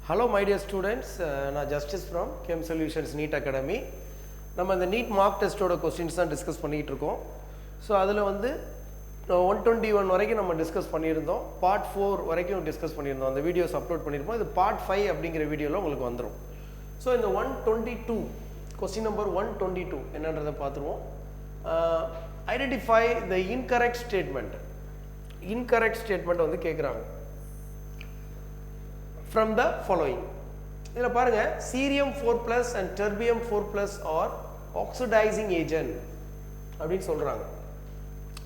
Hello my dear students, நான் Justice from Chem Solutions NEET Academy. நம்ம இந்த NEET mark டெஸ்ட்டோட questions தான் discuss பண்ணிகிட்டு இருக்கோம். ஸோ அதில் வந்து 121 வரைக்கும் நம்ம டிஸ்கஸ் பண்ணியிருந்தோம். பார்ட் 4 வரைக்கும் டிஸ்கஸ் பண்ணியிருந்தோம். அந்த வீடியோஸ் அப்லோட் பண்ணியிருப்போம். இது பார்ட் 5 அப்படிங்கிற வீடியோவில் உங்களுக்கு வந்துடும். ஸோ இந்த 122 கொஸ்டின் நம்பர் 122 என்னன்றதை பார்த்துருவோம். Identify the incorrect statement. Incorrect statement வந்து கேட்குறாங்க. From the following. இதில் பாருங்க, cerium 4+ and terbium 4+ are oxidizing agent அப்படின்னு சொல்றாங்க.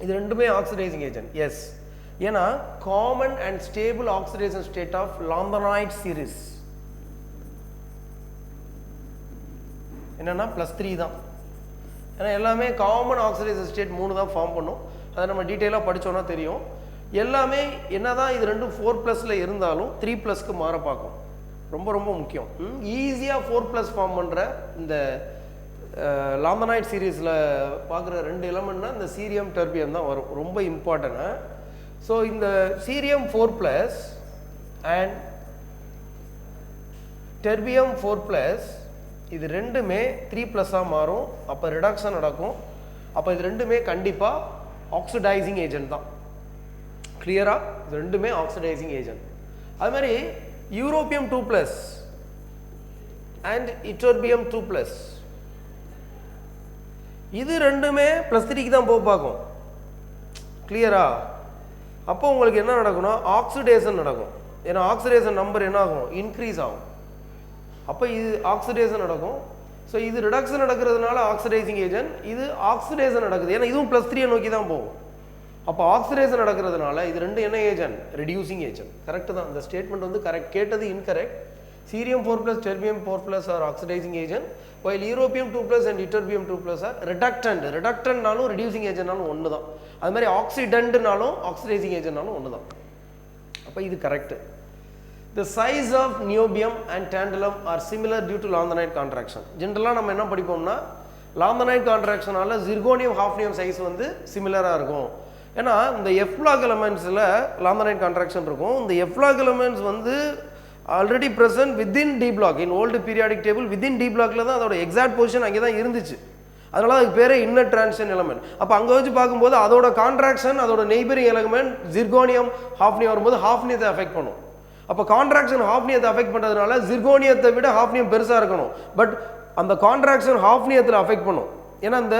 இது ரெண்டுமே ஆக்சிடைசிங் ஏஜென்ட். எஸ், ஏன்னா common and stable oxidation state of lanthanide series என்னன்னா +3 தான். ஏன்னா எல்லாமே காமன் ஆக்சிடேஷன் ஸ்டேட் 3 தான் ஃபார்ம் பண்ணும். அதை நம்ம டீட்டெயிலாக படித்தோன்னா தெரியும். எல்லாமே என்னதான் இது ரெண்டும் 4+ இருந்தாலும் 3+ மாற பார்க்கும். ரொம்ப ரொம்ப முக்கியம். ஈஸியாக 4+ ஃபார்ம் பண்ணுற இந்த லாந்தனைட் சீரீஸில் பார்க்குற 2 எலமெண்ட்னா இந்த சீரியம் டெர்பியம் தான் வரும். ரொம்ப இம்பார்ட்டன்ட். ஸோ இந்த சீரியம் 4+ அண்ட் டெர்பியம் 4+ இது ரெண்டுமே 3+ மாறும். அப்போ ரிடக்ஷன் நடக்கும். அப்போ இது ரெண்டுமே கண்டிப்பாக ஆக்சிடைசிங் ஏஜென்ட் தான். கிளியரா? இது ரெண்டுமே ஆக்சிடைசிங் ஏஜென்ட். அது மாதிரி யூரோப்பியம் 2+ அண்ட் இட்டர்பியம் 2+, இது ரெண்டுமே +3க்கு தான் போக பார்க்கும். கிளியரா? அப்போ உங்களுக்கு என்ன நடக்கும்னா ஆக்சிடேஷன் நடக்கும். ஏன்னா ஆக்சிடேஷன் நம்பர் என்ன ஆகும்? இன்க்ரீஸ் ஆகும். அப்போ இது ஆக்சிடேஷன் நடக்கும். ஸோ இது ரிடக்ஷன் நடக்கிறதுனால ஆக்சிடைசிங் ஏஜென்ட், இது ஆக்சிடேஷன் நடக்குது. ஏன்னா இதுவும் +3 நோக்கி தான் போகும். அப்போ ஆக்சிடேஷன் நடக்கிறதுனால இது ரெண்டு என்ன ஏஜென்ட்? Reducing agent. கரெக்டு தான். இந்த ஸ்டேட்மெண்ட் வந்து கரெக்ட். கேட்டது incorrect. Cerium 4+, terbium 4+ are oxidizing agent, while europium 2+ and ytterbium 2+ are reductant. ரிடக்டன்ட்னாலும் ரெடியூசிங் ஏஜென்ட்னாலும் ஒன்று தான். அது மாதிரி ஆக்சிடென்ட்னாலும் ஆக்சிடைசிங் ஏஜென்ட்னாலும் ஒன்று தான். அப்போ இது correct. The size of niobium and tantalum are similar due to lanthanide contraction. ஜென்ரலாக நம்ம என்ன படிப்போம்னா லாந்தனைட் கான்ட்ராக்ஷனால ஜிர்கோனியம் ஹாஃப்னியம் சைஸ் வந்து சிமிலராக இருக்கும். ஏன்னா இந்த எஃப் பிளாக் எலமெண்ட்ஸில் லாந்தனைட் கான்ட்ராக்ஷன் இருக்கும். இந்த எஃப் பிளாக் எலமெண்ட்ஸ் வந்து already present within d block. In old periodic table within d பிளாக்ல தான் அதோட எக்ஸாக்ட் பொசிஷன் அங்கே தான் இருந்துச்சு. அதனால அதுக்கு பேரே இன்னர் டிரான்சிஷன் எலமெண்ட். அப்போ அங்கே வச்சு பார்க்கும்போது அதோட கான்ட்ராக்ஷன் அதோட நெய்பரிங் எலமெண்ட் ஜிர்கோனியம் ஹாஃப்னியம் வரும்போது ஹாஃப்னியத்தை அஃபெக்ட் பண்ணும். அப்போ கான்ட்ராக்ஷன் ஹாஃப்னியத்தை அஃபெக்ட் பண்ணுறதுனால ஜிர்கோனியத்தை விட ஹாஃப்னியம் பெருசாக இருக்கணும். பட் அந்த கான்ட்ராக்ஷன் ஹாஃப்னியத்தில் அஃபெக்ட் பண்ணும். ஏன்னா இந்த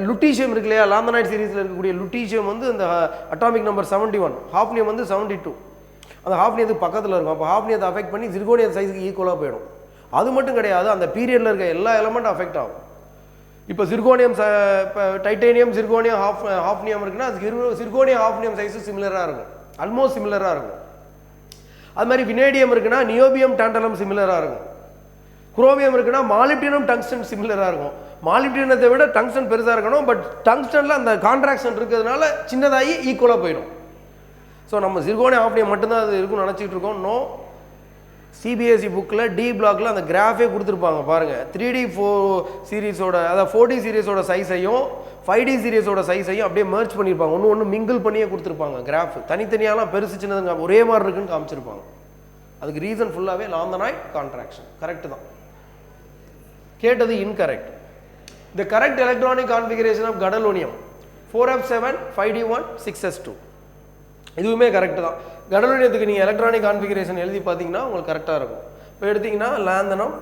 லுட்டீஷியம் இருக்கு இல்லையா, லாந்தனைட் சீரீஸில் இருக்கக்கூடிய லுட்டீஷியம் வந்து இந்த அட்டாமிக் நம்பர் 71, ஹாஃப்னியம் வந்து 72. அந்த ஹாஃப்னியத்துக்கு பக்கத்தில் இருக்கும். அப்போ ஹாஃப்னியத்தை அஃபெக்ட் பண்ணி ஜிர்கோனியம் சைஸுக்கு ஈக்குவலாக போயிடும். அது மட்டும் கிடையாது, அந்த பீரியடில் இருக்க எல்லா எலமெண்ட்டும் அஃபெக்ட் ஆகும். இப்போ ஜிர்கோனியம் இப்போ டைட்டேனியம் ஜிர்கோனியம் ஹாஃப்னியம் இருக்குன்னா ஜிர்கோனியம் ஹாஃப்னியம் சைஸு சிமிலராக இருக்கும், ஆல்மோஸ்ட் சிமிலராக இருக்கும். அது மாதிரி வினேடியம் இருக்குன்னா நியோபியம் டாண்டலம் சிமிலராக இருக்கும். குரோமியம் இருக்குன்னா மாலிப்டினம் டங்ஸ்டன் சிமிலராக இருக்கும். மாலிப்டினத்தை விட டங்ஸ்டன் பெருசாக இருக்கணும். பட் டங்ஸ்டனில் அந்த கான்ட்ராக்ஷன் இருக்கிறதுனால சின்னதாகி ஈக்குவலாக போயிடும். ஸோ நம்ம ஜிர்கோனியம் ஹாஃப்னியம் மட்டும்தான் அது இருக்குன்னு நினச்சிட்டு இருக்கோம். நோ, சிபிஎஸ்சி புக்கில் டி பிளாக்ல அந்த கிராஃபே கொடுத்துருப்பாங்க பாருங்கள். 3D சீரீஸோட அதாவது 4D சீரீஸோட சைஸையும் 5D சீரீஸோட சைஸையும் அப்படியே மர்ச் பண்ணியிருப்பாங்க. ஒன்று மிங்கிள் பண்ணியே கொடுத்துருப்பாங்க. கிராஃப் தனித்தனியாலாம் பெருசு சின்னதுங்க ஒரே மாதிரி இருக்குன்னு காமிச்சிருப்பாங்க. அதுக்கு ரீசன் ஃபுல்லாகவே லாந்தனைட் கான்ட்ராக்ஷன். கரெக்டு தான். கேட்டது incorrect. The correct electronic configuration of gadolinium 4f7 5d1 6s2. இதுவுமே கரெக்டு தான். கடலோனியத்துக்கு நீங்கள் எலக்ட்ரானிக் கான்ஃபிகரேஷன் எழுதி பார்த்தீங்கன்னா உங்களுக்கு கரெக்டாக இருக்கும். இப்போ எடுத்தீங்கன்னா லாந்தனம்,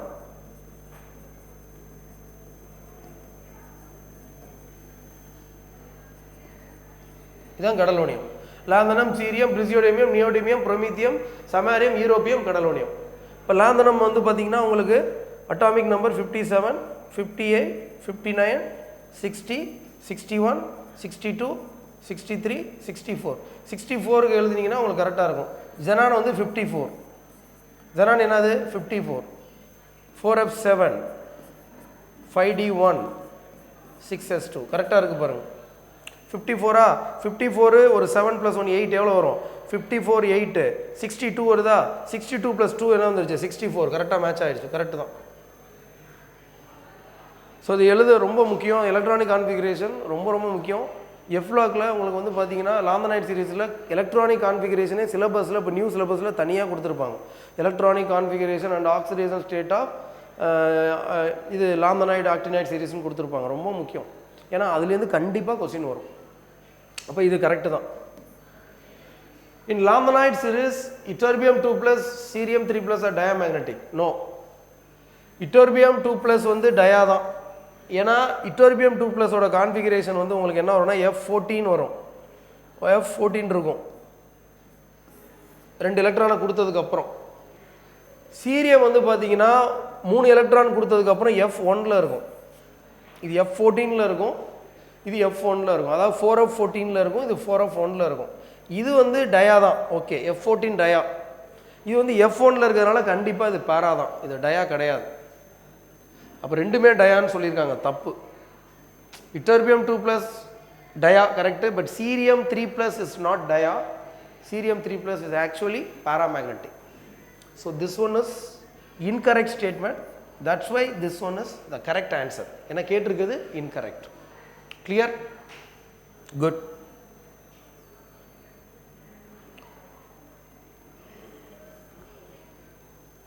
இதுதான் gadolinium. Lanthanum, cerium, praseodymium, neodymium, promethium, samarium, europium, gadolinium. இப்போ லாந்தனம் வந்து பார்த்தீங்கன்னா உங்களுக்கு அட்டாமிக் நம்பர் 57, 58, 59, 60, 61, 62, 63, 64. 64க்கு எழுதினீங்கன்னா உங்களுக்கு கரெக்டாக இருக்கும். ஜெனான் வந்து 54. ஜெனான் என்னது? 54. 4f7 5d1 6s2. கரெக்டாக இருக்குது பாருங்கள். 54ஆ? 54 ஒரு 7 + 1 8 எவ்வளோ வரும்? 54 8 62 வருதா? 62 + 2 என்ன வந்துருச்சு? 64. கரெக்டாக மேட்ச் ஆகிடுச்சு. கரெக்டு தான். ஸோ இது எழுத ரொம்ப முக்கியம். எலக்ட்ரானிக் கான்ஃபிகரேஷன் ரொம்ப ரொம்ப முக்கியம். எஃப்லாக்ல உங்களுக்கு வந்து பார்த்தீங்கன்னா லாந்தனைட் சீரிஸில் எலக்ட்ரானிக் கான்ஃபிகரேஷனே சிலபஸில் இப்போ நியூ சிலபஸில் தனியாக கொடுத்துருப்பாங்க. Electronic configuration and oxidation state of இது லாந்தனைட் ஆக்டினைட் சீரிஸ்னு கொடுத்துருப்பாங்க. ரொம்ப முக்கியம், ஏன்னா அதுலேருந்து கண்டிப்பாக கொஸ்டின் வரும். அப்போ இது கரெக்டு தான். In lanthanide series, ytterbium 2 plus, cerium 3 plus are diamagnetic. No. Ytterbium 2 plus வந்து டயா தான். ஏன்னா ytterbium 2 plus ஓட கான்ஃபிகரேஷன் வந்து உங்களுக்கு என்ன வரும்னா F14 வரும். F14 இருக்கும் 2 எலக்ட்ரானை கொடுத்ததுக்கப்புறம். சீரியம் வந்து பார்த்தீங்கன்னா 3 எலக்ட்ரான் கொடுத்ததுக்கப்புறம் F1ல் இருக்கும். இது F14ல் இருக்கும், இது F1ல் இருக்கும். அதாவது 4F14ல் இருக்கும், இது 4F1ல் இருக்கும். இது வந்து டயா தான். Okay, F14 டயா. இது வந்து F1ல் இருக்கிறதுனால கண்டிப்பாக இது பேரா தான், இது டயா கிடையாது. அப்போ ரெண்டுமே டயான்னு சொல்லியிருக்காங்க, தப்பு. ytterbium 2 plus dia correct, but cerium 3 plus is not dia. cerium 3 plus is actually paramagnetic. So this one is incorrect statement. That's why this one is the correct answer. என்ன கேட்டிருக்குது incorrect. Clear? Good.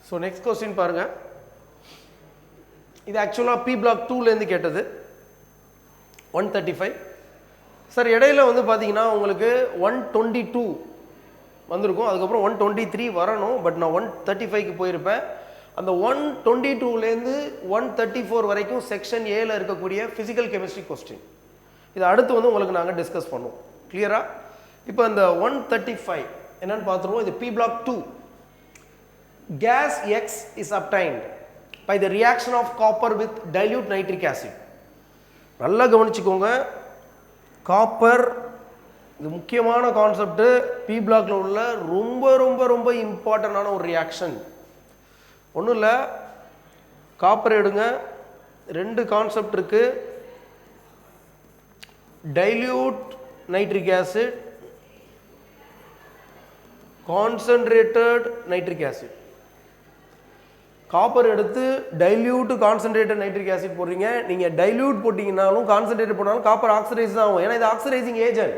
So next question பாருங்க. இது ஆக்சுவலாக P block 2லேருந்து கேட்டது 135. Sir இடையில வந்து பார்த்தீங்கன்னா உங்களுக்கு 122 வந்திருக்கும், அதுக்கப்புறம் 123 வரணும். பட் நான் 135க்கு போயிருப்பேன். அந்த 122லேருந்து 134 வரைக்கும் செக்ஷன் ஏல இருக்கக்கூடிய ஃபிசிக்கல் கெமிஸ்ட்ரி கொஸ்டின். இது அடுத்து வந்து உங்களுக்கு நாங்கள் டிஸ்கஸ் பண்ணுவோம். கிளியரா? இப்போ அந்த 135 என்னன்னு பார்த்துருவோம். இது P block 2. Gas X is obtained by the reaction of copper with dilute nitric acid. நல்லா கவனிச்சுக்கோங்க. காப்பர் இது முக்கியமான கான்செப்ட். P blockல உள்ள ரொம்ப ரொம்ப ரொம்ப இம்பார்ட்டண்டான ஒரு ரியாக்ஷன். ஒன்றும் இல்லை, காப்பர் எடுங்க. 2 கான்செப்ட் இருக்கு. Dilute nitric acid, concentrated nitric acid. Copper எடுத்து டைல்யூட் கான்சன்ட்ரேட்டட் நைட்ரிக் ஆசிட் போடுறீங்க. நீங்கள் டைல்யூட் போட்டிங்கனாலும் கான்சன்ட்ரேட் போட்டாலும் காப்பர் ஆக்சிடைஸ் தான் ஆகும். ஏன்னா இது ஆக்சிடைசிங் ஏஜென்ட்.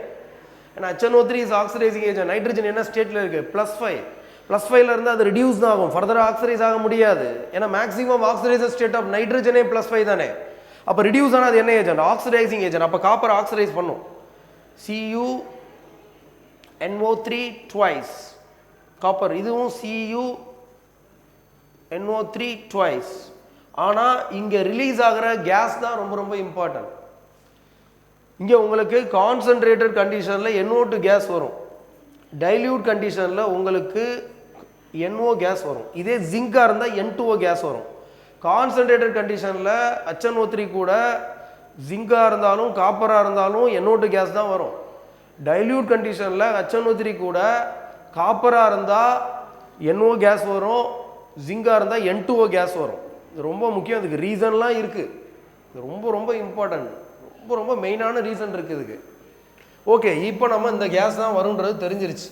ஏன்னா HNO3 is oxidising agent. Nitrogen என்ன ஸ்டேட்டில் இருக்குது? +5. +5ல இருந்து அது ரிடியூஸ் தான் ஆகும், ஃபர்தராக ஆக்சிடைஸ் ஆக முடியாது. ஏன்னா மேக்ஸிமம் ஆக்சிடைசர் ஸ்டேட் ஆஃப் நைட்ரஜனே +5 தானே. அப்போ ரிடியூஸ் ஆனால் அது என்ன ஏஜென்ட்? Oxidising agent. அப்போ காப்பர் ஆக்சிடைஸ் பண்ணும். CuNO3 twice. காப்பர் இதுவும் CuNO3 twice. ஆனால் இங்கே ரிலீஸ் ஆகிற கேஸ் தான் ரொம்ப ரொம்ப இம்பார்ட்டன்ட். இங்கே உங்களுக்கு கான்சன்ட்ரேட்டட் கண்டிஷனில் NO2 கேஸ் வரும், டைல்யூட் கண்டிஷனில் உங்களுக்கு NO கேஸ் வரும். இதே ஜிங்காக இருந்தால் N2O கேஸ் வரும். கான்சன்ட்ரேட்டட் கண்டிஷனில் HNO3 கூட ஜிங்காக இருந்தாலும் காப்பராக இருந்தாலும் NO2 கேஸ் தான் வரும். டைல்யூட் கண்டிஷனில் HNO3 கூட காப்பராக இருந்தால் NO கேஸ் வரும், ஜிங்காக இருந்தால் N2O கேஸ் வரும். இது ரொம்ப முக்கியம். இதுக்கு ரீசன்லாம் இருக்குது. இது ரொம்ப ரொம்ப இம்பார்ட்டன்ட், ரொம்ப ரொம்ப மெயினான ரீசன் இருக்குது இதுக்கு. ஓகே, இப்போ நம்ம இந்த கேஸ் தான் வரும்ன்றது தெரிஞ்சிருச்சு.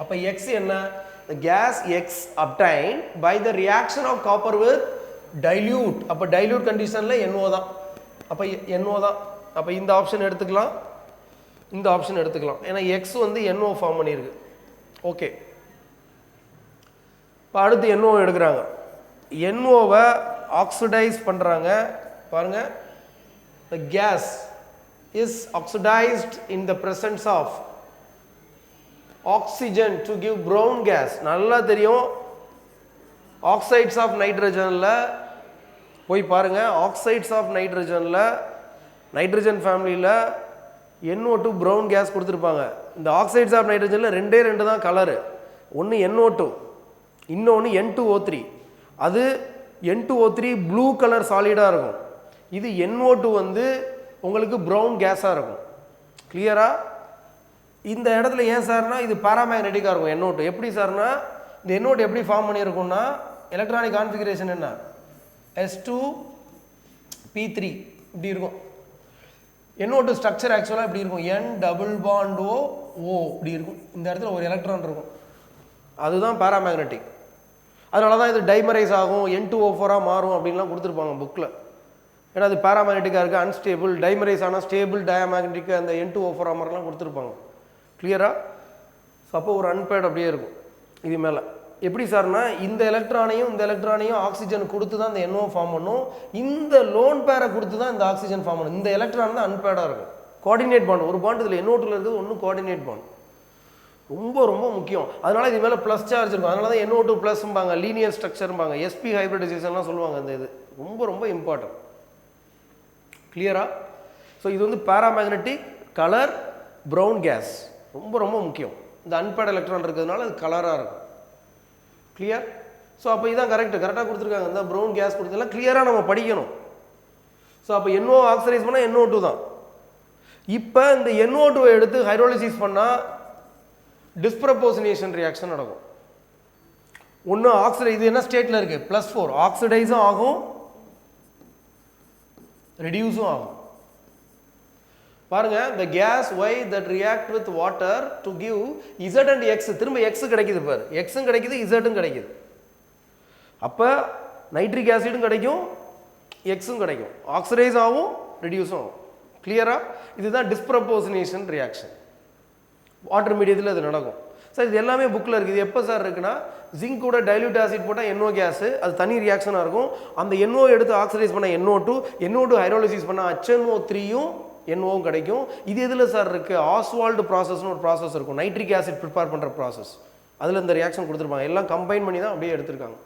அப்போ எக்ஸ் என்ன? The gas X obtained by the reaction of copper with dilute. அப்போ dilute கண்டிஷனில் NO தான். அப்போ NO தான். அப்போ இந்த ஆப்ஷன் எடுத்துக்கலாம், இந்த ஆப்ஷன் எடுத்துக்கலாம். ஏன்னா எக்ஸ் வந்து NO ஃபார்ம் பண்ணியிருக்கு. ஓகே, இப்போ அடுத்து NO எடுக்கிறாங்க. NOவை ஆக்சிடைஸ் பண்ணுறாங்க. பாருங்கள், the gas is oxidized in the presence of oxygen to give brown gas. நல்லா தெரியும். ஆக்சைட்ஸ் ஆஃப் நைட்ரஜனில் போய் பாருங்கள். ஆக்சைட்ஸ் ஆஃப் நைட்ரஜனில் நைட்ரஜன் ஃபேமிலியில் NO2 ப்ரௌன் கேஸ் கொடுத்துருப்பாங்க. இந்த ஆக்சைட்ஸ் ஆஃப் நைட்ரஜனில் 2 தான் கலரு. ஒன்று NO2, இன்னொன்று N2O3. அது N2O3 ப்ளூ கலர் சாலிடாக இருக்கும். இது NO2 வந்து உங்களுக்கு ப்ரௌன் கேஸாக இருக்கும். கிளியரா? இந்த இடத்துல ஏன் சார்னா இது பாராமேக்னெட்டிக்காக இருக்கும். NO2 எப்படி சார்னா, இந்த NO2 எப்படி ஃபார்ம் பண்ணியிருக்கும்னா, எலக்ட்ரானிக் கான்ஃபிகரேஷன் என்ன? S2P3 இப்படி இருக்கும். NO2 ஸ்ட்ரக்சர் ஆக்சுவலாக இப்படி இருக்கும். N+O இப்படி இருக்கும். இந்த இடத்துல ஒரு எலக்ட்ரான் இருக்கும். அதுதான் பாராமேக்னெட்டிக். அதனால தான் இது டைமரைஸ் ஆகும், N2O4 மாறும் அப்படின்லாம் கொடுத்துருப்பாங்க புக்கில். ஏன்னா அது பேராமேக்னெட்டிக்காக இருக்குது, அன்ஸ்டேபிள், டைமரைஸ் ஆனால் ஸ்டேபிள் டயமேக்னெட்டிக் அந்த N2O4 மாதிரிலாம் கொடுத்துருப்பாங்க. கிளியராக? ஸோ அப்போ ஒரு அன்பேட் அப்படியே இருக்கும் இது மேலே. எப்படி சார்னா இந்த எலக்ட்ரானையும் ஆக்சிஜன் கொடுத்து தான் இந்த NO ஃபார்ம் பண்ணும், இந்த லோன் பேரை கொடுத்து தான் இந்த ஆக்சிஜன் ஃபார்ம் பண்ணும். இந்த எலக்ட்ரான் தான் அன்பேடாக இருக்கும். கோஆர்டினேட் பாண்ட், ஒரு பாண்ட் இதில் NO2ல இருக்குது, ஒன்று கோஆர்டினேட் பாண்ட். ரொம்ப ரொம்ப முக்கியம். அதனால் இது மேலே ப்ளஸ் சார்ஜ் இருக்கும். அதனால தான் NO2 ப்ளஸ்ம்பாங்க, லீனியர் ஸ்ட்ரக்சர்ம்பாங்க, SP ஹைப்ரிடைசேஷன்லாம் சொல்லுவாங்க. அந்த இது ரொம்ப ரொம்ப இம்பார்ட்டன்ட். கிளியரா? ஸோ இது வந்து பேராமேக்னெட்டிக் கலர் ப்ரௌன் கேஸ், ரொம்ப ரொம்ப முக்கியம். இந்த அன்பேட் எலக்ட்ரான் இருக்கிறதுனால அது கலராக இருக்கும். கிளியர்? ஸோ அப்போ இதான் கரெக்டாக கொடுத்துருக்காங்க. இந்த ப்ரௌன் கேஸ் கொடுத்ததெல்லாம் கிளியராக நம்ம படிக்கணும். ஸோ அப்போ NO ஆக்சரைஸ் பண்ணால் NO2 தான். இப்போ இந்த NO2 எடுத்து ஹைட்ரோலிசிஸ் பண்ணால் டிஸ்ப்ரப்போசினேஷன் ரியாக்ஷன் நடக்கும். ஒன்று ஆக்சிடை, இது என்ன ஸ்டேட்டில் இருக்குது? +4, ஆக்சிடைஸும் ஆகும் ரெடியூஸும் ஆகும். பாருங்க, the gas Y that react with water to give Z and X, திரும்ப X கிடைக்குது பாரு, Xம் கிடைக்குது Zம் கிடைக்குது. அப்போ நைட்ரிக் ஆசிடும் கிடைக்கும், Xம் கிடைக்கும், ஆக்சிடைஸ் ஆகும் ரெடியூஸும் ஆகும். கிளியரா? இதுதான் டிஸ்ப்ரப்போசினேஷன் ரியாக்ஷன். வாட்டர் மீடியத்தில் அது நடக்கும். சார் இது எல்லாமே புக்கில் இருக்குது. இது எப்போ சார் இருக்குன்னா, ஜிங்க் கூட டைல்யூட் ஆசிட் போட்டால் NO கேஸு, அது தனி ரியாக்ஷனாக இருக்கும். அந்த NO எடுத்து ஆக்சிடைஸ் பண்ணால் NO2 ஹைட்ரோலிசிஸ் பண்ணால் HNO3யும் NOவும் கிடைக்கும். இது எதில் சார் இருக்குது? ஆஸ்வால்டு ப்ராசஸ்னு ஒரு ப்ராசஸ் இருக்கும், நைட்ரிக் ஆசிட் ப்ரிப்பேர் பண்ணுற ப்ராசஸ். அதில் இந்த ரியாக்ஷன் கொடுத்துருப்பாங்க. எல்லாம் கம்பைன் பண்ணி தான் அப்படியே எடுத்திருக்காங்க.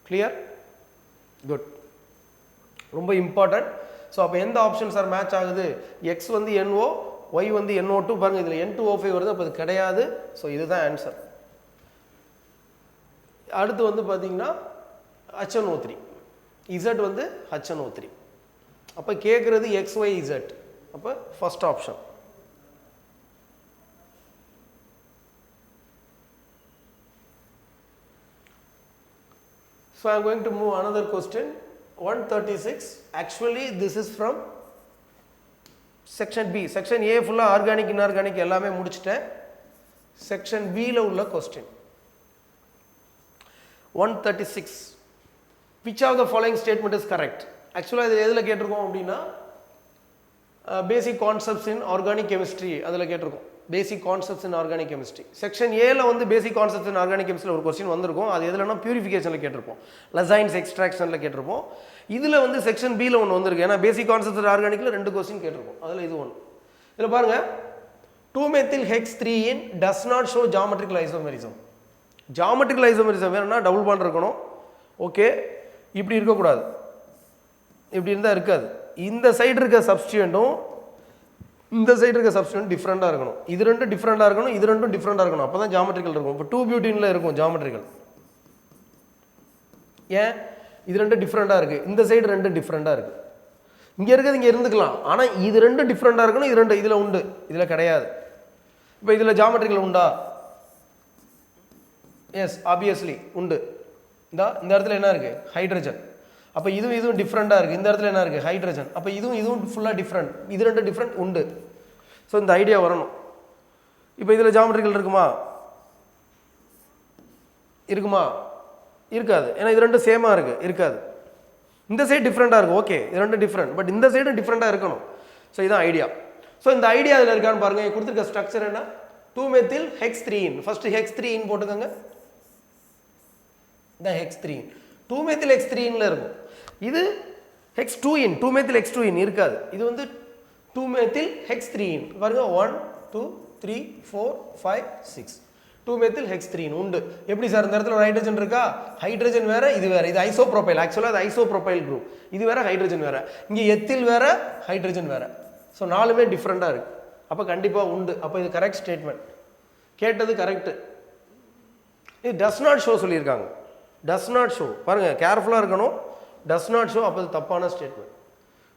கிளியர்? குட், ரொம்ப இம்பார்ட்டன்ட். ஸோ அப்போ எந்த ஆப்ஷன் சார் மேட்ச் ஆகுது? X வந்து NO, Y வந்து NO2. பாருங்க, இதில் N2O5 வருது, அப்போ இது கிடையாது. ஸோ இதுதான் ஆன்சர். அடுத்து வந்து பார்த்தீங்கன்னா HNO3, Z வந்து HNO3. அப்போ கேட்குறது XYZ. அப்போ first option. So I am going to move another question. 136. Actually this is from section B. Section A full organic inorganic எல்லாமே முடிச்சிட்டேன். Section B ல உள்ள question. 136. Which of the following statement is correct? Actually இது எதில் கேட்டிருக்கோம் அப்படின்னா basic concepts in organic chemistry அதில் கேட்டிருக்கோம். basic concepts in organic chemistry. Section A ல வந்து basic concepts in organic chemistry ஒரு question வந்திருக்கும். அது எதுலன்னா purificationல கேட்டிருப்போம், lysines extractionல கேட்டிருப்போம். இதில் வந்து section B ல ஒன்று வந்திருக்கு. ஏன்னா basic concepts in organicல 2 question கேட்டிருப்போம். அதில் இது ஒன்று. இதில் பாருங்க, 2-methyl-hex-3 does not show geometrical isomerism. geometrical isomerism வேணும்னா டபுள் பாண்ட் இருக்கணும். ஓகே, இப்படி இருக்கக்கூடாது, இப்படி இருந்தால் இருக்காது. இந்த சைடு இருக்க சப்ஸ்டியூண்டும் இந்த சைடு இருக்க சப்ஸ்டியூண்ட் டிஃப்ரெண்டாக இருக்கணும். இது ரெண்டும் டிஃப்ரெண்டாக இருக்கணும், இது ரெண்டும் டிஃப்ரெண்டாக இருக்கணும். அப்போ தான் ஜாமெட்ரிக்கல் இருக்கும். இப்போ 2-butene இருக்கும் ஜாமெட்ரிக்கல். ஏன்? இது ரெண்டும் டிஃப்ரெண்டாக இருக்குது, இந்த சைடு ரெண்டும் டிஃப்ரெண்டாக இருக்குது. இங்கே இருக்கிறது இங்கே இருந்துக்கலாம், ஆனால் இது ரெண்டும் டிஃப்ரெண்டாக இருக்கணும். இது ரெண்டு இதில் உண்டு, இதில் கிடையாது. இப்போ இதில் ஜாமெட்ரிக்கல் உண்டா? எஸ், ஆப்வியஸ்லி உண்டு. இந்த இடத்துல என்ன இருக்குது? ஹைட்ரஜன். அப்போ இதுவும் டிஃப்ரெண்டாக இருக்குது. இந்த இடத்துல என்ன இருக்குது? ஹைட்ரஜன். அப்போ இதுவும் ஃபுல்லாக டிஃப்ரெண்ட், இது ரெண்டு டிஃப்ரெண்ட் உண்டு. ஸோ இந்த ஐடியா வரணும். இப்போ இதில் ஜாமெட்ரிக்கல் இருக்குமா? இருக்காது. ஏன்னா இது ரெண்டும் சேமாக இருக்குது, இருக்காது. இந்த சைடு டிஃப்ரெண்ட்டாக இருக்குது, ஓகே, இது ரெண்டும் டிஃப்ரெண்ட், பட் இந்த சைடும் டிஃப்ரெண்ட்டாக இருக்கணும். ஸோ இதுதான் ஐடியா. ஸோ இந்த ஐடியா இதில் இருக்கான்னு பாருங்கள். கொடுத்துருக்க ஸ்ட்ரக்சர் என்ன? 2-methyl-hex-3. ஃபஸ்ட்டு hex-3 போட்டுக்கோங்க. இந்த hex-3 2-methyl-hex-3 இருக்கும். இது hex-2 2-methyl-hex-2 இருக்காது. இது வந்து 2-methyl-hex-3 பாருங்க. 1 2 3 4 5 6 2-methyl-hex-3 உண்டு. எப்படி சார்? இந்த இடத்துல ஒரு ஹைட்ரஜன் இருக்கா? ஹைட்ரஜன் வேற, இது வேற. இது ஐசோப்ரோபைல். ஆக்சுவலாக அது ஐசோப்ரோபைல் குரூப். இது வேற, ஹைட்ரஜன் வேற. இங்கே எத்தில் வேற, ஹைட்ரஜன் வேற. ஸோ நாலுமே டிஃப்ரெண்டாக இருக்கு. அப்போ கண்டிப்பாக உண்டு. அப்போ இது கரெக்ட் ஸ்டேட்மெண்ட். கேட்டது கரெக்டு. இது டஸ் நாட் ஷோ சொல்லியிருக்காங்க. டஸ் நாட் ஷோ பாருங்க, கேர்ஃபுல்லாக இருக்கணும். டஸ் நாட் ஷோ, அப்போ தப்பான statement.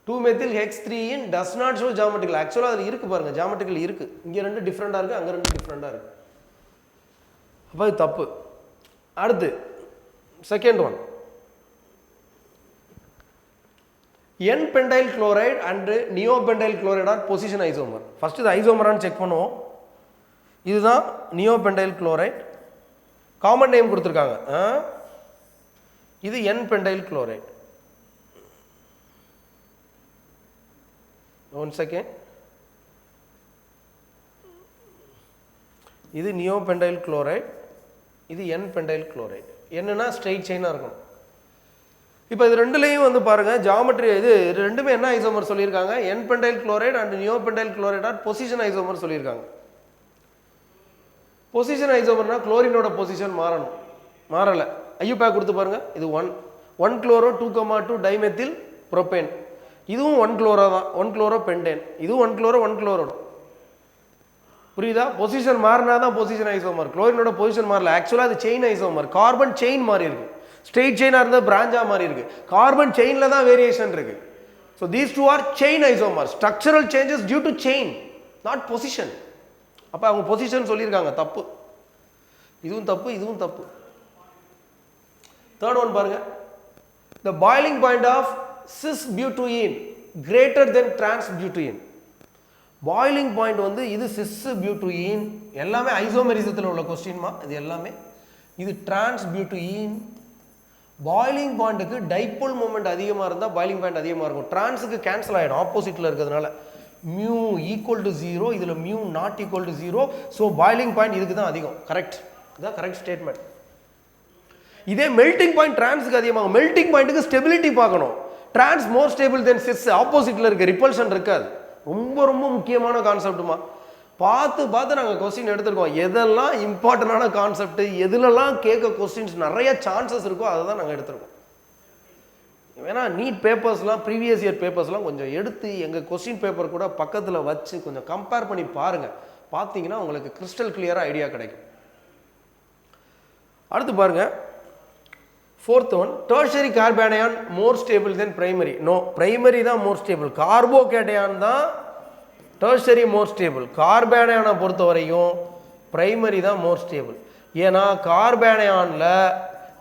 2-methyl-hex-3 does not show geometrical. ஆக்சுவலாக அதில் இருக்குது பாருங்க, ஜாமெட்ரிக்கல் இருக்குது. இங்கே ரெண்டு டிஃப்ரெண்டாக இருக்குது, அங்கே ரெண்டு டிஃப்ரெண்டாக இருக்குது. அப்போ அது தப்பு. அடுத்து second one, N-pentyl chloride and neopentyl chloride are position isomer. First இது ஐசோமரான்னு செக் பண்ணுவோம். இதுதான் neopentyl chloride. காமன் நேம் கொடுத்துருக்காங்க. இது N-pentyl chloride. One second. இது நியோபெண்டைல் குளோரைட், இது என் பெண்டைல் குளோரைட். என்னன்னா ஸ்ட்ரெயிட் செயினாக இருக்கணும். இப்போ இது ரெண்டுலேயும் வந்து பாருங்கள் ஜாமெட்ரி, இது ரெண்டுமே என்ன ஐசோமர் சொல்லியிருக்காங்க, n pentyl chloride and neopentyl chloride are position isomer சொல்லியிருக்காங்க. பொசிஷன் ஐசோமர்னா குளோரினோட பொசிஷன் மாறணும், மாறலை. ஐயூபேக் கொடுத்து பாருங்கள், இது 1 குளோரோ 2,2 டைமெத்தில் ப்ரோபேன், இதுவும் 1 குளோரோ தான், 1 குளோரோ பென்டேன், இதுவும் 1 குளோரோ 1 குளோரோ. புரியுதா? பொசிஷன் மாறினா தான் பொசிஷன் ஐசோமர். குளோரினோட பொசிஷன் மாறல. ஆக்சுவலாக அது செயின் ஐசோமர். கார்பன் செயின் மாறி இருக்கு. ஸ்ட்ரெயிட் செயினாக இருந்தால் பிரான்ச்சாக மாறி இருக்கு. கார்பன் செயினில் தான் வேரியேஷன் இருக்கு. So these two are chain isomer. Structural changes due to chain, not position. அப்போ அவங்க பொசிஷன் சொல்லியிருக்காங்க, தப்பு. இதுவும் தப்பு, இதுவும் தப்பு. தேர்ட் ஒன் பாருங்க. The boiling point of cis-butene greater than trans-butene. Boiling point வந்து இது cis-butene, எல்லாமே ஐசோமெரிசத்தில் உள்ள கொஸ்டின்மா இது எல்லாமே. இது trans-butene. பாயிலிங் பாயிண்ட்டுக்கு டைபோல் மூமெண்ட் அதிகமாக இருந்தால் பாயிலிங் பாயிண்ட் அதிகமாக இருக்கும். டிரான்ஸுக்கு கேன்சல் ஆகிடும் ஆப்போசிட்டில் இருக்கிறதுனால. மியூ ஈக்குவல் டு 0, இதில் mu not equal to 0. So boiling point இதுக்கு தான் அதிகம். கரெக்ட், இதுதான் கரெக்ட் ஸ்டேட்மெண்ட். இதே மெல்டிங் பாயிண்ட் டிரான்ஸுக்கு அதிகமாகும். மெல்டிங் பாயிண்ட்டுக்கு ஸ்டெபிலிட்டி பார்க்கணும். டிரான்ஸ் மோர் ஸ்டேபிள் தென் சிஸ், ஆப்போசிட்டில் இருக்க ரிப்பல்ஷன் இருக்காது. ரொம்ப ரொம்ப முக்கியமான கான்செப்ட்டுமா. பார்த்து பார்த்து நாங்கள் கொஸ்டின் எடுத்துருக்கோம். எதெல்லாம் இம்பார்ட்டண்டான கான்செப்ட், எதுலலாம் கேட்க கொஸ்டின்ஸ் நிறைய சான்சஸ் இருக்கோ அதை தான் நாங்கள் எடுத்துருக்கோம். ஏன்னா நீட் பேப்பர்ஸ்லாம், ப்ரீவியஸ் இயர் பேப்பர்ஸ்லாம் கொஞ்சம் எடுத்து எங்கள் கொஸ்டின் பேப்பர் கூட பக்கத்தில் வச்சு கொஞ்சம் கம்பேர் பண்ணி பாருங்கள். பார்த்தீங்கன்னா உங்களுக்கு கிறிஸ்டல் கிளியராக ஐடியா கிடைக்கும். அடுத்து பாருங்கள், fourth one, tertiary carbanion more stable than primary. No, primary தான் more stable. Carbocation தான் tertiary more stable. Carbanion பொறுத்த வரையும் primary தான் more stable. ஏன்னா கார்பேனியான்ல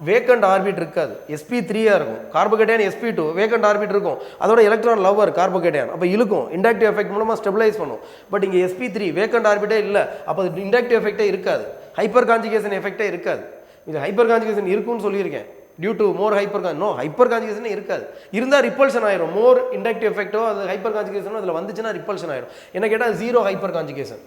வேக்கண்ட் ஆர்பிட் இருக்காது, sp3 இருக்கும். கார்போகேட்டையான் sp2 வேக்கண்ட் ஆர்பிட் இருக்கும். அதோட எலக்ட்ரான் லவர் கார்போகேட்டையான், அப்போ இழுக்கும், இண்டக்டிவ் எஃபெக்ட் மூலமாக ஸ்டெபிலைஸ் பண்ணும். பட் இங்கே sp3 வேக்கண்ட் ஆர்பிட்டே இல்லை, அப்போ இண்டக்டிவ் எஃபெக்டே இருக்காது, ஹைப்பர் கான்ஜுகேஷன் எஃபெக்டே இருக்காது. இது ஹைப்பர் கான்ஜுகேஷன் இருக்குன்னு சொல்லியிருக்கேன். Due to more hyperconjugation இருக்காது. இருந்தால் ரிப்பல்ஷன் ஆயிரும். மோர் இண்டக்டிவ் எஃபெக்டோ அது ஹைப்பர் கான்ஜுகேஷனோ அதில் வந்துச்சுன்னா ரிப்பல்ஷன் ஆயிரும். என்ன கேட்டால் 0 ஹைப்பர் கான்ஜுகேஷன்.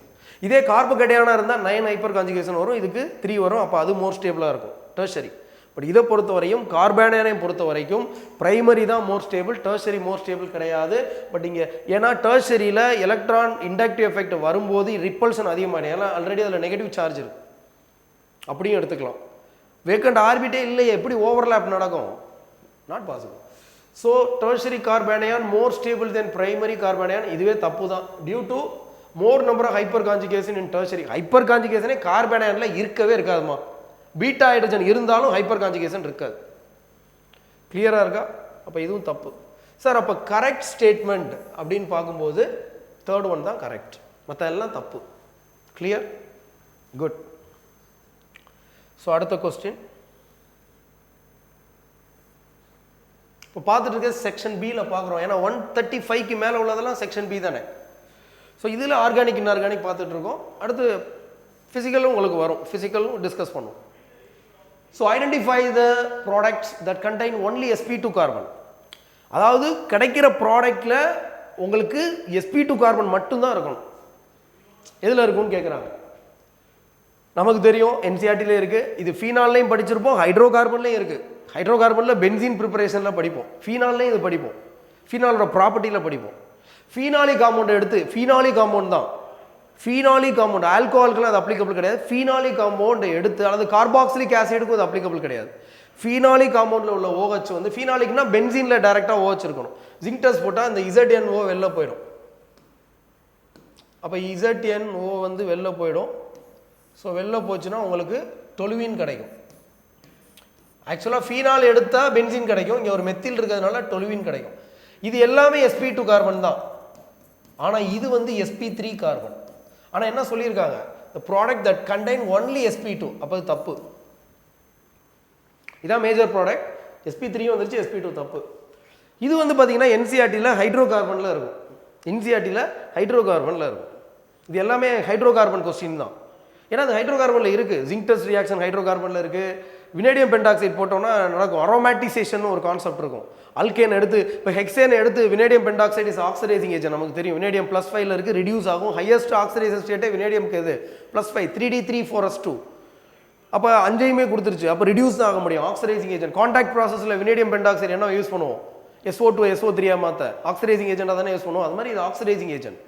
இதே கார்போகேட்டையானா இருந்தால் 9 ஹைப்பர் கான்ஜுகேஷன் வரும், இதுக்கு 3 வரும். அப்போ அது மோர் ஸ்டேபிளாக இருக்கும், டெர்ஷரி. பட் இதை பொறுத்த வரையும் கார்பேனியானை பொறுத்த வரைக்கும் பிரைமரி தான் மோர் ஸ்டேபிள், டெர்ஷரி மோர் ஸ்டேபிள் கிடையாது. பட் இங்கே ஏன்னா டெர்ஷரியில் எலக்ட்ரான் இண்டக்டிவ் எஃபெக்ட் வரும்போது ரிப்பல்ஷன் அதிகமாகிடும். ஏன்னா ஆல்ரெடி அதில் நெகட்டிவ் சார்ஜ் இருக்கு, அப்படியும் எடுத்துக்கலாம். வேக்கண்ட் ஆர்பிட்டே இல்லையே, எப்படி ஓவர்லேப் நடக்கும்? Not possible. So tertiary carbanion more stable than primary carbanion. இதுவே தப்பு தான். Due to more number of hyperconjugation in tertiary. ஹைப்பர் கான்ஜுகேஷனே கார்பேனியானில் இருக்கவே இருக்காதுமா. பீட்டா ஹைட்ரஜன் இருந்தாலும் ஹைப்பர் கான்ஜுகேஷன் இருக்காது. கிளியராக இருக்கா? அப்போ இதுவும் தப்பு. சார் அப்போ கரெக்ட் ஸ்டேட்மெண்ட் அப்படின்னு பார்க்கும்போது தேர்ட் ஒன் தான் கரெக்ட், மற்ற எல்லாம் தப்பு. கிளியர்? குட். ஸோ அடுத்த கொஸ்டின் இப்போ பார்த்துட்டு இருக்க செக்ஷன் பியில் பார்க்குறோம். ஏன்னா 135க்கு மேலே உள்ளதெல்லாம் செக்ஷன் பி தானே. ஸோ இதில் ஆர்கானிக் இன்ஆர்கானிக் பார்த்துட்டு இருக்கோம். அடுத்து ஃபிசிக்கலும் உங்களுக்கு வரும், ஃபிசிக்கலும் டிஸ்கஸ் பண்ணுவோம். So identify the products that contain only sp2 carbon. அதாவது கிடைக்கிற ப்ராடக்டில் உங்களுக்கு sp2 கார்பன் மட்டும்தான் இருக்கணும். எதில் இருக்குன்னு கேட்குறாங்க. நமக்கு தெரியும் என்சிஆர்டிலே இருக்குது. இது ஃபீனால்லையும் படிச்சிருப்போம், ஹைட்ரோ கார்பன்லேயும் இருக்குது. ஹைட்ரோ கார்பனில் பென்சீன் ப்ரிப்பரேஷனில் படிப்போம், ஃபீனால்லையும் இது படிப்போம், ஃபீனாலோட ப்ராப்பர்ட்டியில் படிப்போம். ஃபீனாலிக் காம்பவுண்ட் எடுத்து, ஃபீனாலிக் காம்பவுண்ட் தான், ஃபீனாலிக் காம்பவுண்ட், ஆல்கோஹாலுக்குலாம் அது அப்ளிகபிள் கிடையாது. ஃபீனாலிக் காம்பவுண்டை எடுத்து, அல்லது கார்பாக்சிலிக் ஆசிடுக்கும் அது அப்ளிகபிள் கிடையாது. ஃபீனாலிக் காம்பவுண்டில் உள்ள OH வந்து, ஃபீனாலிக்னா பென்சீனில் டைரெக்டாக OH இருக்கணும். ஜிங்க் டெஸ்ட் போட்டால் இந்த ZNO வெளில போயிடும். அப்போ ZNO வந்து வெளில போயிடும். ஸோ வெளில போச்சுன்னா உங்களுக்கு டொலுவின் கிடைக்கும். ஆக்சுவலாக ஃபீனால் எடுத்தால் பென்சின் கிடைக்கும், இங்கே ஒரு மெத்தில் இருக்கிறதுனால டொலுவின் கிடைக்கும். இது எல்லாமே sp2 கார்பன் தான். ஆனால் இது வந்து sp3 கார்பன். ஆனால் என்ன சொல்லியிருக்காங்க, the product that contain only sp2. அப்போ அது தப்பு. இதான் மேஜர் ப்ராடக்ட். sp3 வந்துருச்சு, sp2 தப்பு. இது வந்து பார்த்தீங்கன்னா என்சிஆர்டியில் ஹைட்ரோ கார்பனில் இருக்கும், என்சிஆர்டியில் ஹைட்ரோ கார்பனில் இருக்கும். இது எல்லாமே ஹைட்ரோ கார்பன் கொஸ்டின் தான். ஏன்னா அது ஹைட்ரோ கார்பனில் இருக்குது. ஜிங்க் டெஸ்ட் ரியாக்ஷன் ஹைட்ரோ கார்பனில் இருக்குது, வினேடியம் பென்டாக்சைடு போட்டோம்னா நடக்கும் அரோமேட்டிசேஷன் ஒரு கான்செப்ட் இருக்கும். அல்கேன் எடுத்து இப்போ ஹெக்ஸேன் எடுத்து வினேடியம் பென்டாக்சைடு இஸ் ஆக்சிடைசிங் ஏஜென்ட், நமக்கு தெரியும். வினேடியம் +5 இருக்குது, ரிடியூஸ் ஆகும். ஹையஸ்ட் ஆக்சிடைசேஷன் ஸ்டேட்டே வினேடியம்க்கு இது +5 3D3 4s2. அப்போ 5ஐயுமே கொடுத்துருச்சு. அப்போ ரிடியூஸ் தான் ஆக முடியும் ஆக்சிடைசிங் ஏஜென்ட். கான்டாக்ட் ப்ராசஸில் வினேடியம் பென்டாக்சைடு என்ன யூஸ் பண்ணுவோம்? SO2 SO3 மாற்ற ஆக்சிடைசிங் ஏஜென்ட்டாக தானே யூஸ் பண்ணுவோம். அது மாதிரி இது ஆக்சிடைசிங் ஏஜென்ட்.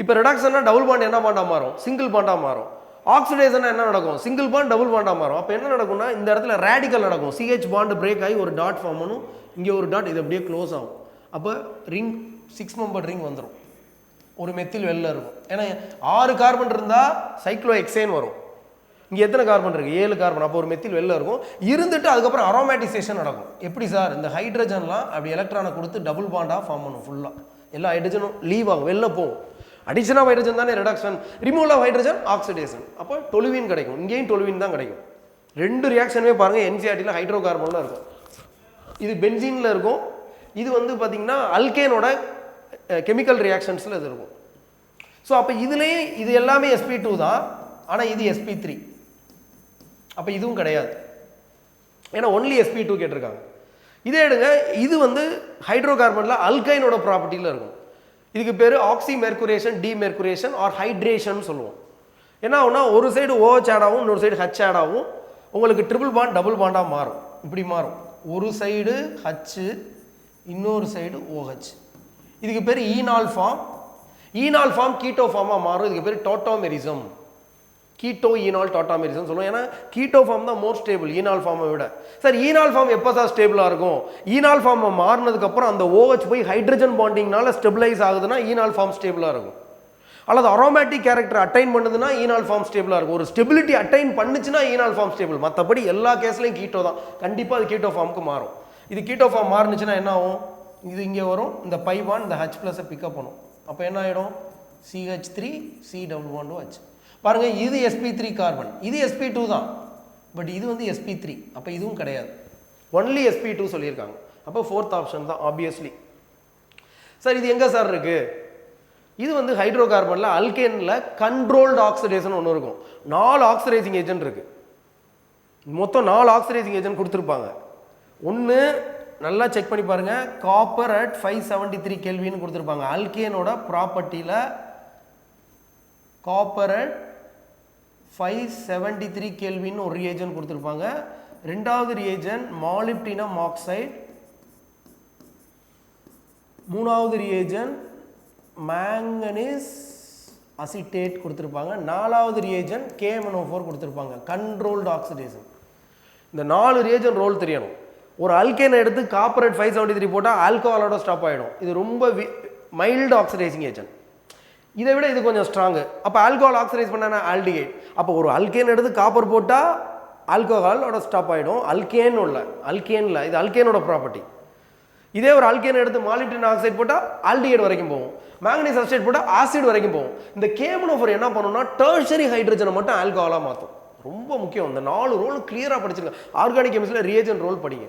இப்போ ரிடக்ஷன்னா டபுள் பாண்ட் என்ன பாண்டாக மாறும்? சிங்கிள் பாண்டாக மாறும். ஆக்சிடேஷனா என்ன நடக்கும்? சிங்கிள் பாண்ட் டபுள் பாண்டாக மாறும். அப்போ என்ன நடக்கும்னா இந்த இடத்துல ரேடிக்கல் நடக்கும். CH பாண்ட் பிரேக் ஆகி ஒரு டாட் ஃபார்ம் பண்ணும், இங்கே ஒரு டாட், இது அப்படியே க்ளோஸ் ஆகும். அப்போ ரிங் 6 மெம்பர் ரிங் வந்துடும். ஒரு மெத்தில் வெளில இருக்கும். ஏன்னா 6 கார்பன் இருந்தால் சைக்ளோ எக்ஸேன் வரும். இங்கே எத்தனை கார்பன் இருக்குது? 7 கார்பன். அப்போ ஒரு மெத்தில் வெளில இருக்கும். இருந்துட்டு அதுக்கப்புறம் அரோமேட்டிசேஷன் நடக்கும். எப்படி சார்? இந்த ஹைட்ரஜன்லாம் அப்படி எலக்ட்ரானை கொடுத்து டபுள் பாண்டாக ஃபார்ம் பண்ணும். ஃபுல்லாக எல்லா ஹைட்ரஜனும் லீவ் ஆகும், வெளில போகும். அடிஷன் ஆஃப் ஹைட்ரஜன் தானே reduction, removal of hydrogen oxidation. அப்போ டொலுவின் கிடைக்கும். இங்கேயும் டொலுவின் தான் கிடைக்கும். 2 ரியாக்ஷனுமே பாருங்கள் NCERTயில் ஹைட்ரோ கார்பனில் இருக்கும். இது பென்சீனில் இருக்கும். இது வந்து பார்த்திங்கன்னா அல்கேனோட கெமிக்கல் ரியாக்ஷன்ஸில் இது இருக்கும். ஸோ அப்போ இதுலேயே இது எல்லாமே sp2 தான், ஆனால் இது sp3. அப்போ இதுவும் கிடையாது, ஏன்னா ஒன்லி sp2 கேட்டிருக்காங்க. இதே எடுங்க, இது வந்து ஹைட்ரோ கார்பனில் அல்கைனோட ப்ராப்பர்ட்டியில் இருக்கும். இதுக்கு பேர் ஆக்சி மெர்குரேஷன், டிமெர்குரேஷன் ஆர் ஹைட்ரேஷன் சொல்லுவோம். என்ன ஆகுனா ஒரு சைடு OH ஆட் ஆகும், இன்னொரு சைடு H ஆட் ஆகும். உங்களுக்கு ட்ரிபிள் பாண்ட் டபுள் பாண்டாக மாறும். இப்படி மாறும். ஒரு சைடு H, இன்னொரு சைடு OH. இதுக்கு பேர் ஈனால் ஃபார்ம். ஈனால் ஃபார்ம் கீட்டோ ஃபார்மாக மாறும். இதுக்கு பேர் டோட்டோமெரிசம். கீட்டோ ஈனால் டாட்டாமெரிசம் சொல்லுவோம். ஏன்னா கீட்டோ ஃபார்ம் தான் மோர் ஸ்டேபிள் ஈனால் ஃபார்மை விட. சார் ஈனால் ஃபார்ம் எப்போ சார் ஸ்டேபிளாக இருக்கும்? ஈனால் ஃபார்ம் மாறினதுக்கப்புறம் அந்த OH போய் ஹைட்ரஜன் பாண்டிங்னால ஸ்டெபிளைஸ் ஆகுதுன்னா ஈனால் ஃபார்ம் ஸ்டேபிளாக இருக்கும். அல்லது அரோமேட்டிக் கேரக்டர் அட்டைன் பண்ணுதுன்னா ஈனால் ஃபார்ம் ஸ்டேபிளாக இருக்கும். ஒரு ஸ்டெபிலிட்டி அட்டைன் பண்ணுச்சுன்னா ஈனால் ஃபார்ம் ஸ்டேபிள். மற்றபடி எல்லா கேஸ்லையும் கீட்டோ தான். கண்டிப்பாக அது கீட்டோ ஃபார்முக்கு மாறும். இது கீட்டோ ஃபார்ம் மாறுனுச்சுன்னா என்ன ஆகும்? இது இங்கே வரும், இந்த பை பாண்ட் இந்த H+ பிக்கப் பண்ணும். அப்போ என்ன ஆகிடும்? CH3 C+H. பாருங்க, இது sp3 கார்பன், இது sp2 தான். பட் இது வந்து sp3. அப்போ இதுவும் கிடையாது, ஒன்லி sp2 சொல்லியிருக்காங்க. அப்போ 4th ஆப்ஷன் தான் ஆப்வியஸ்லி. சார் இது எங்கே சார் இருக்கு? இது வந்து ஹைட்ரோ கார்பனில் அல்கேனில் கண்ட்ரோல்டு ஆக்சிடேஷன் ஒன்று இருக்கும். 4 ஆக்சிடைசிங் ஏஜென்ட் இருக்கு. மொத்தம் 4 ஆக்சிடைசிங் ஏஜென்ட் கொடுத்துருப்பாங்க. ஒன்று நல்லா செக் பண்ணி பாருங்க, காப்பர் அட் 573 கெல்வின்னு கொடுத்துருப்பாங்க. அல்கேனோட ப்ராப்பர்ட்டியில் காப்பர் அட் 573 கெல்வின் ஒரு ரியேஜன் கொடுத்துருப்பாங்க. ரெண்டாவது ரியேஜன் மாலிப்டினம் ஆக்சைடு, மூணாவது ரியேஜன் மேங்கனீஸ் அசிட்டேட் கொடுத்துருப்பாங்க. நாலாவது ரியேஜன் KMnO4 கொடுத்துருப்பாங்க. Controlled oxidation. இந்த 4 ரியேஜன் ரோல் தெரியணும். ஒரு அல்கேனை எடுத்து காப்பர் அட் 573 போட்டால் ஆல்கஹாலோட ஸ்டாப் ஆகிடும். இது ரொம்ப மைல்டு ஆக்சிடைசிங் ஏஜென்ட். இதை விட இது கொஞ்சம் ஸ்ட்ராங்கு. அப்போ ஆல்கஹால் ஆக்சிடைஸ் பண்ணா ஆல்டிகைட். அப்போ ஒரு அல்கேன் எடுத்து காப்பர் போட்டால் ஆல்கஹாலோட ஸ்டாப் ஆகிடும். அல்கேனில் இது அல்கேனோட ப்ராப்பர்ட்டி. இதே ஒரு அல்கேன் எடுத்து மாலிப்டினம் ஆக்சைடு போட்டால் ஆல்டிகைட் வரைக்கும் போகும். மேங்கனீஸ் அசிட்டேட் போட்டால் ஆசிட் வரைக்கும் போகும். இந்த KMnO4 என்ன பண்ணணும்னா டெர்ஷரி ஹைட்ரஜனை மட்டும் ஆல்கஹாலாக மாற்றும். ரொம்ப முக்கியம். இந்த 4 ரோல் கிளியராக படிச்சிருங்க. ஆர்கானிக் கெமிஸ்ட்ரியில் ரியேஜன் ரோல் படிங்க.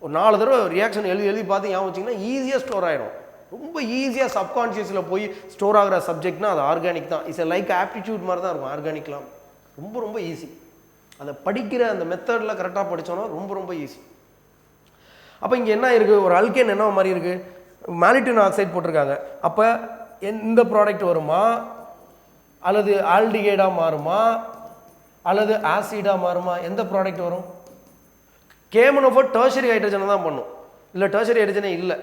ஒரு 4 தடவை ரியாக்ஷன் எழுதி பார்த்து ஞாபகம் வச்சிங்கன்னா ஈஸியாக ஸ்டோர் ஆகிடும். ரொம்ப ஈஸியாக சப்கான்ஷியஸில் போய் ஸ்டோர் ஆகிற சப்ஜெக்ட்னா அது ஆர்கானிக் தான். இட்ஸ் லைக் ஆப்டிடியூட் மாதிரி தான் இருக்கும் ஆர்கானிக்லாம். ரொம்ப ரொம்ப ஈஸி. அதை படிக்கிற அந்த மெத்தடில் கரெக்டாக படித்தோன்னா ரொம்ப ரொம்ப ஈஸி. அப்போ இங்கே என்ன இருக்குது? ஒரு அல்கேன் என்ன மாதிரி இருக்குது? மாலிப்டினம் ஆக்சைடு போட்டிருக்காங்க. அப்போ இந்த ப்ராடக்ட் வருமா, அல்லது ஆல்டிகைடாக மாறுமா, அல்லது ஆசிடாக மாறுமா? எந்த ப்ராடக்ட் வரும்? KMnO4 டெர்ஷரி ஹைட்ரஜனை தான் பண்ணும். இல்லை டெர்ஷரி ஹைட்ரஜனே இல்லை.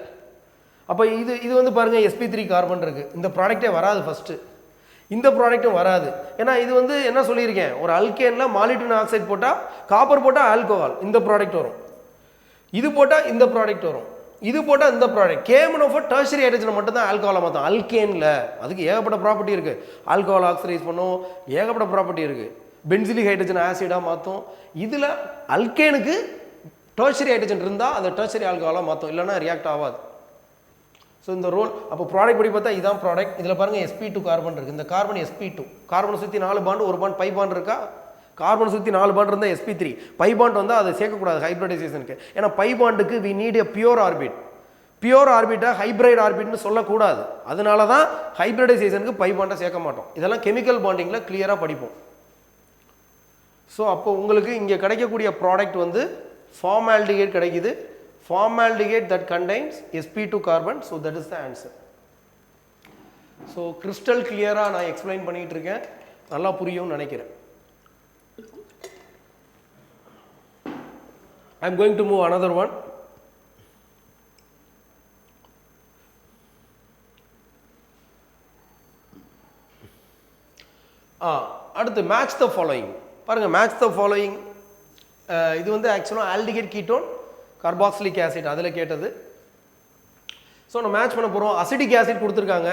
அப்போ இது வந்து பாருங்கள் sp3 கார்பன் இருக்குது. இந்த ப்ராடக்டே வராது ஃபஸ்ட்டு. இந்த ப்ராடக்ட்டும் வராது. ஏன்னா இது வந்து என்ன சொல்லியிருக்கேன், ஒரு அல்கேனில் மாலிப்டினம் ஆக்சைடு போட்டால் காப்பர் போட்டால் ஆல்கோஹால் இந்த ப்ராடக்ட் வரும். இது போட்டால் இந்த ப்ராடக்ட் வரும். இது போட்டால் இந்த ப்ராடக்ட். KMnO4 டெர்ஷரி ஹைட்ரஜனை மட்டும் தான் ஆல்கஹாலை மாற்றும். அல்கேனில் அதுக்கு ஏகப்பட்ட ப்ராப்பர்ட்டி இருக்குது. ஆல்கஹால் ஆக்சிடைஸ் பண்ணும், ஏகப்பட்ட ப்ராப்பர்ட்டி இருக்குது. பென்சிலிக் ஹைட்ரஜன் ஆசிடாக மாற்றும். இதில் அல்கேனுக்கு டெர்ஷரி ஹைட்ரஜன் இருந்தால் அந்த டெர்ஷரி ஆல்கஹாலாக மாற்றும், இல்லைன்னா ரியாக்ட் ஆகாது. ஸோ இந்த ரோல் அப்போ ப்ராடக்ட் படி பார்த்தா இதான் ப்ராடக்ட். இதில் பாருங்கள் sp2 கார்பன் இருக்குது. இந்த கார்பன் sp2. கார்பனை சுற்றி 4 பாண்டு, ஒரு பாண்ட் பை பாண்ட் இருக்கா? கார்பனை சுற்றி 4 பாண்ட் இருந்தால் sp3. பை பாண்ட் வந்தால் அதை சேர்க்கக்கூடாது ஹைப்ரிடைசேஷனுக்கு. ஏன்னா பை பாண்டுக்கு we need a pure orbit. Pure ஆர்பிட்டை ஹைப்ரைட் ஆர்பிட்னு சொல்லக்கூடாது. அதனால தான் ஹைப்ரிடைசேஷனுக்கு பை பாண்டை சேர்க்க மாட்டோம். இதெல்லாம் கெமிக்கல் பாண்டிங்கில் கிளியராக படிப்போம். ஸோ அப்போ உங்களுக்கு இங்கே கிடைக்கக்கூடிய ப்ராடக்ட் வந்து ஃபார்மால்டிஹைட் கிடைக்குது. Formaldehyde that contains sp2 carbon. So that is the answer. So crystal கிளியராக நான் எக்ஸ்பிளைன் பண்ணிகிட்டு இருக்கேன், நல்லா புரியும்னு நினைக்கிறேன். I am going to move another one. அடுத்து மேட்ச் த ஃபாலோயிங் பாருங்கள். மேட்ச் த ஃபாலோயிங் இது வந்து ஆக்சுவலாக ஆல்டிஹைட் கீட்டோன் கார்பாக்சிலிக் ஆசிட் அதில் கேட்டது. ஸோ நம்ம மேட்ச் பண்ண போகிறோம். அசிட்டிக் ஆசிட் கொடுத்துருக்காங்க,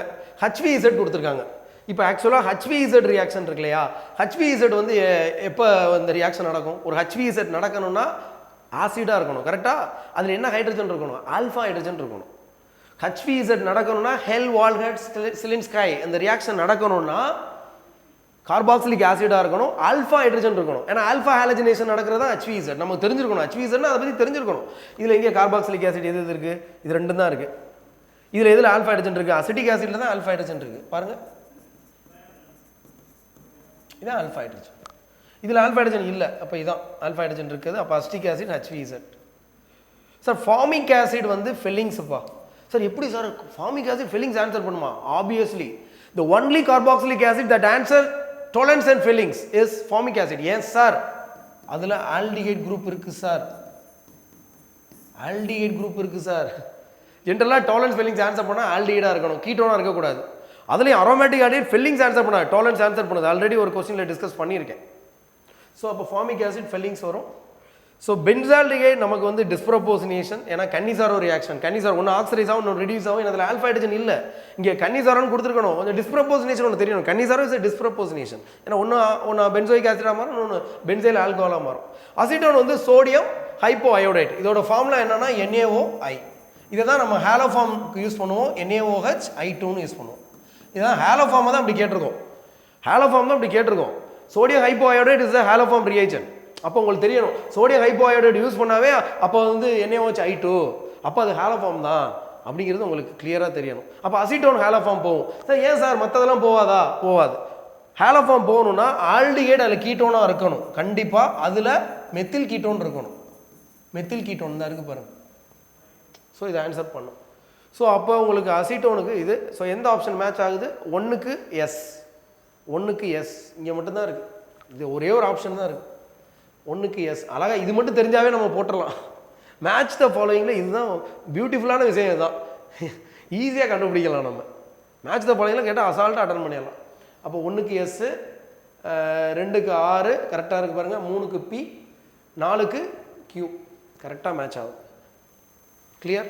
HVZ கொடுத்துருக்காங்க. இப்போ ஆக்சுவலாக HVZ ரியாக்ஷன் இருக்கு இல்லையா, HVZ வந்து எப்போ இந்த ரியாக்ஷன் நடக்கும்? ஒரு HVZ நடக்கணும்னா ஆசிடாக இருக்கணும், கரெக்டாக? அதில் என்ன ஹைட்ரஜன் இருக்கணும்? ஆல்ஃபா ஹைட்ரஜன் இருக்கணும். HVZ நடக்கணும்னா ஹெல் வால்ஹெட் சிலின்ஸ்கை இந்த ரியாக்ஷன் நடக்கணும்னா கார்பாக்சிலிக் ஆசிடாக இருக்கணும், ஆல்ஃபா ஹைட்ரஜன் இருக்கணும். ஏன்னா ஆல்ஃபா ஹாலஜனேஷன் நடக்கிறது தான் HVZ. நமக்கு தெரிஞ்சிருக்கணும் HVZன்னா அதை பற்றி தெரிஞ்சிருக்கணும். இதில் எங்கே கார்பாக்சிலிக் ஆசிட் எது இருக்குது? இது ரெண்டும் தான் இருக்குது. இதில் எதில் ஆல்ஃபா ஹைட்ரஜன் இருக்குது? அசிட்டிக் ஆசிட்ல தான் ஆல்ஃபா ஹைட்ரஜன் இருக்குது. பாருங்கள், இதான் ஆல்ஃபா ஹைட்ரஜன். இதில் ஆல்ஃபா ஹைட்ரஜன் இல்லை, அப்போ இதான் ஆல்ஃபா ஹைட்ரஜன் இருக்குது. அப்போ acetic acid HVZ. Sir formic acid வந்து ஃபெல்லிங்ஸ்ப்பா. சார் எப்படி சார் ஃபார்மிக் ஆசிட் ஃபெல்லிங்ஸ் ஆன்சர் பண்ணுமா? Obviously the only carboxylic acid that answer tolerance and fillings is formic acid. Yes sir, அதில் ஆல்டிஹைட் குரூப் இருக்கு சார், ஆல்டிஹைட் குரூப் இருக்கு sir. ஜென்ரலாக tolerance ஃபெல்லிங்ஸ் answer பண்ணால் ஆல்டிஹைடாக இருக்கணும், கீட்டோனாக இருக்கக்கூடாது. அதுலேயும் அரோமேட்டிக் ஆல்டிஹைட் ஃபெல்லிங்ஸ் ஆன்சர் பண்ணாது, டாலரன்ஸ் ஆன்சர் பண்ணது. ஆல்ரெடி ஒரு கொஸ்டினில் டிஸ்கஸ் பண்ணியிருக்கேன். ஸோ அப்போ ஃபார்மிக் ஆசிட் ஃபெல்லிங்ஸ் வரும். ஸோ பென்சால்டிஹைட் நமக்கு வந்து டிஸ்ப்ரப்போசினேஷன், ஏன்னா கன்னிசாரோ ரியாக்ஷன். கன்னிசார் ஒன்று ஆக்சிடைஸ் ஆகும், ஒன்று ரிடியூஸ் ஆகும். அதில் ஆல்ஃபா ஹைட்ரஜன் இல்லை, இங்கே கன்னிசாரோன்னு கொடுத்துருக்கணும். கொஞ்சம் டிஸ்ப்ரப்போசினேஷன் ஒன்று தெரியணும். Cannizzaro is disproportionation. ஏன்னா ஒன்று பென்சோயிக் ஆசிடாக மாறும், ஒன்று பென்சைல் ஆல்கஹாலாக மாறும். அசிட்டோன் வந்து சோடியம் ஹைப்போ அயோடைட். இதோட ஃபார்முலா என்னன்னா NaOI. இதை தான் நம்ம ஹேலோ ஃபார்முக்கு யூஸ் பண்ணுவோம், NaOH(I2)ன்னு யூஸ் பண்ணுவோம். இதுதான் ஹேலோ ஃபார்மை தான் அப்படி கேட்டிருக்கோம். ஹேலோ ஃபார்ம் தான் அப்படி கேட்டிருக்கோம். Sodium hypoiodite is haloform reaction. அப்போ உங்களுக்கு தெரியணும் சோடியம் ஹைப்போஹைட்ரேட் யூஸ் பண்ணாவே அப்போ வந்து NaOH(I2), அப்போ அது ஹாலோஃபார்ம் தான் அப்படிங்கிறது உங்களுக்கு கிளியராக தெரியணும். அப்போ அசிட்டோன் ஹாலோஃபார்ம் போகும் சார். ஏன் சார் மற்றதெல்லாம் போவாதா? போவாது. ஹாலோஃபார்ம் போகணும்னா ஆல்டிஹைட் அதில் கீட்டோனாக இருக்கணும் கண்டிப்பாக. அதில் மெத்தில் கீட்டோன் இருக்கணும், மெத்தில் கீட்டோன் தான் இருக்குது பாருங்கள். ஸோ இதை ஆன்சர் பண்ணும். ஸோ அப்போ உங்களுக்கு அசிட்டோனுக்கு இது. ஸோ எந்த ஆப்ஷன் மேட்ச் ஆகுது? 1க்கு எஸ், 1க்கு எஸ். இங்கே மட்டும்தான் இருக்குது, இது ஒரே ஒரு ஆப்ஷன் தான் இருக்குது, 1க்கு எஸ். அழகாக இது மட்டும் தெரிஞ்சாவே நம்ம போட்டுடலாம். மேட்ச் த ஃபாலோயிங்கில் இதுதான் பியூட்டிஃபுல்லான விஷயம். இதுதான் ஈஸியாக கண்டுபிடிக்கலாம் நம்ம. மேட்ச் த ஃபாலோயிங்கில் கேட்டால் அசால்ட்டாக அட்டன் பண்ணிடலாம். அப்போ 1க்கு எஸ்ஸு, 2க்கு R கரெக்டாக இருக்குது பாருங்கள், 3க்கு P, 4க்கு Q கரெக்டாக மேட்ச் ஆகும். கிளியர்?